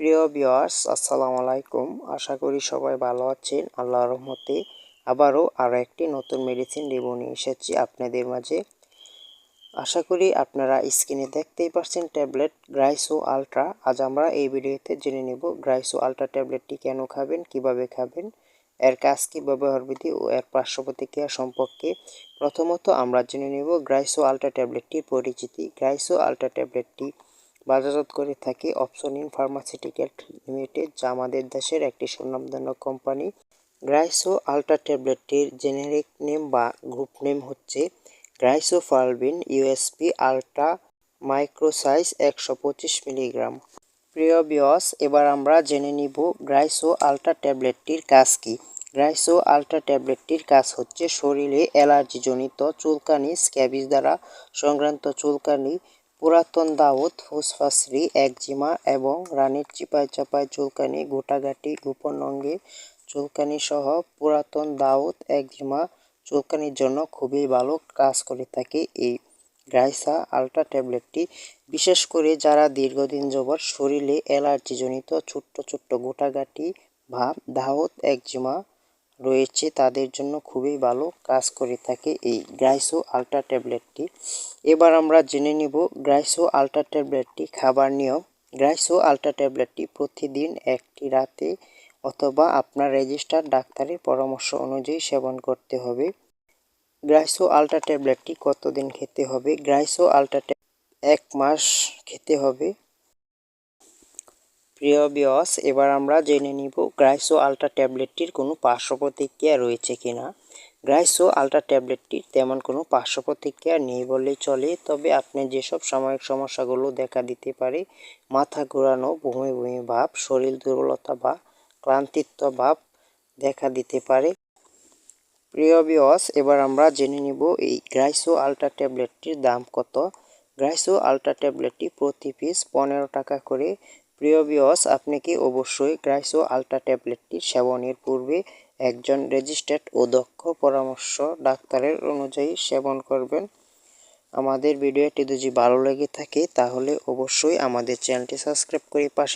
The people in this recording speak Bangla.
প্রিয় ভিউয়ার্স, আসসালামু আলাইকুম। আশা করি সবাই ভালো আছেন। আল্লাহর রহমতে আবারও একটি নতুন মেডিসিন রিভিউ নিয়ে এসেছি আপনাদের মাঝে। আশা করি আপনারা স্ক্রিনে দেখতেই পাচ্ছেন ট্যাবলেট গ্রাইসো আলট্রা। আজ আমরা এই ভিডিওতে জেনে নেব গ্রাইসো আলট্রা ট্যাবলেটটি কেন খাবেন, কিভাবে খাবেন, এর কাজ কি, ব্যবহার বিধি ও এর পার্শ্ব প্রতিক্রিয়া সম্পর্কে। প্রথমত আমরা জেনে নেব গ্রাইসো আলট্রা ট্যাবলেটটির পরিচিতি। গ্রাইসো আলট্রা ট্যাবলেটটি বাজারজাত করে থাকে অপসনিন ফার্মাসিউটিক্যাল লিমিটেড, যা আমাদের দেশের একটি স্বনামধন্য কোম্পানি। গ্রাইসো আলট্রা ট্যাবলেটটির জেনেরিক নেম বা গ্রুপ নেম হচ্ছে গ্রাইসোফালভিন ইউএসপি আলট্রা মাইক্রোসাইজ 125 মিলিগ্রাম। প্রিয় ভিউয়ার্স, এবার আমরা জেনে নিব গ্রাইসো আলট্রা ট্যাবলেটটির কাজ কি। গ্রাইসো আলট্রা ট্যাবলেটটির কাজ হচ্ছে শরীরে অ্যালার্জিজনিত চুলকানি, স্ক্যাবিস দ্বারা সংক্রান্ত চুলকানি, পুরাতন দাউদ, ফুসফাসরি, একজিমা এবং রানের চিপায় চাপায় চুলকানি, গোটাগাটি, গোপন অঙ্গে চুলকানি সহ পুরাতন দাউদ, একজিমা চুলকানির জন্য খুবই ভালো কাজ করে থাকে এই গ্রাইসা আলট্রা ট্যাবলেটটি। বিশেষ করে যারা দীর্ঘদিন যাবৎ শরীরে অ্যালার্জিজনিত ছোট্ট ছোট্ট গোটাগাটি ভাব, দাউদ, একজিমা রয়েছে, তাদের জন্য খুবই ভালো কাজ করে থাকে এই গ্রাইসো আলট্রা ট্যাবলেটটি। এবার আমরা জেনে নিব গ্রাইসো আলট্রা ট্যাবলেটটি খাবার নিয়ম। গ্রাইসো আলট্রা ট্যাবলেটটি প্রতিদিন একটি রাতে অথবা আপনার রেজিস্টার্ড ডাক্তারের পরামর্শ অনুযায়ী সেবন করতে হবে। গ্রাইসো আলট্রা ট্যাবলেটটি কতদিন খেতে হবে? গ্রাইসো আলট্রা 1 মাস খেতে হবে। প্রিয় ভিউয়ার্স, এবার আমরা জেনে নিব গ্রাইসো আলট্রা ট্যাবলেটটির কোনো পার্শ্ব প্রতিক্রিয়া রয়েছে কিনা। গ্রাইসো আলট্রা ট্যাবলেটটির তেমন কোনো পার্শ্ব প্রতিক্রিয়া নেই বললেই চলে, তবে আপনি যেসব সাময়িক সমস্যাগুলো দেখা দিতে পারে, মাথা ঘোরানো, বমি বমি ভাব, শরীর দুর্বলতা বা ক্লান্তিত্ব ভাব দেখা দিতে পারে। প্রিয় ভিউয়ার্স, এবার আমরা জেনে নিব এই গ্রাইসো আলট্রা ট্যাবলেটটির দাম কত। গ্রাইসো আলট্রা ট্যাবলেটটি প্রতি পিস 15 টাকা করে। প্রিয় ভিউয়ার্স, আপনি কি অবশ্যই গ্রাইসো আলট্রা ট্যাবলেটটি সেবনের পূর্বে একজন রেজিস্টার্ড ও দক্ষ পরামর্শ ডাক্তারের অনুযায়ী সেবন করবেন। আমাদের ভিডিওটি যদি ভালো লেগে থাকে তাহলে অবশ্যই আমাদের চ্যানেলটি সাবস্ক্রাইব করে পাশে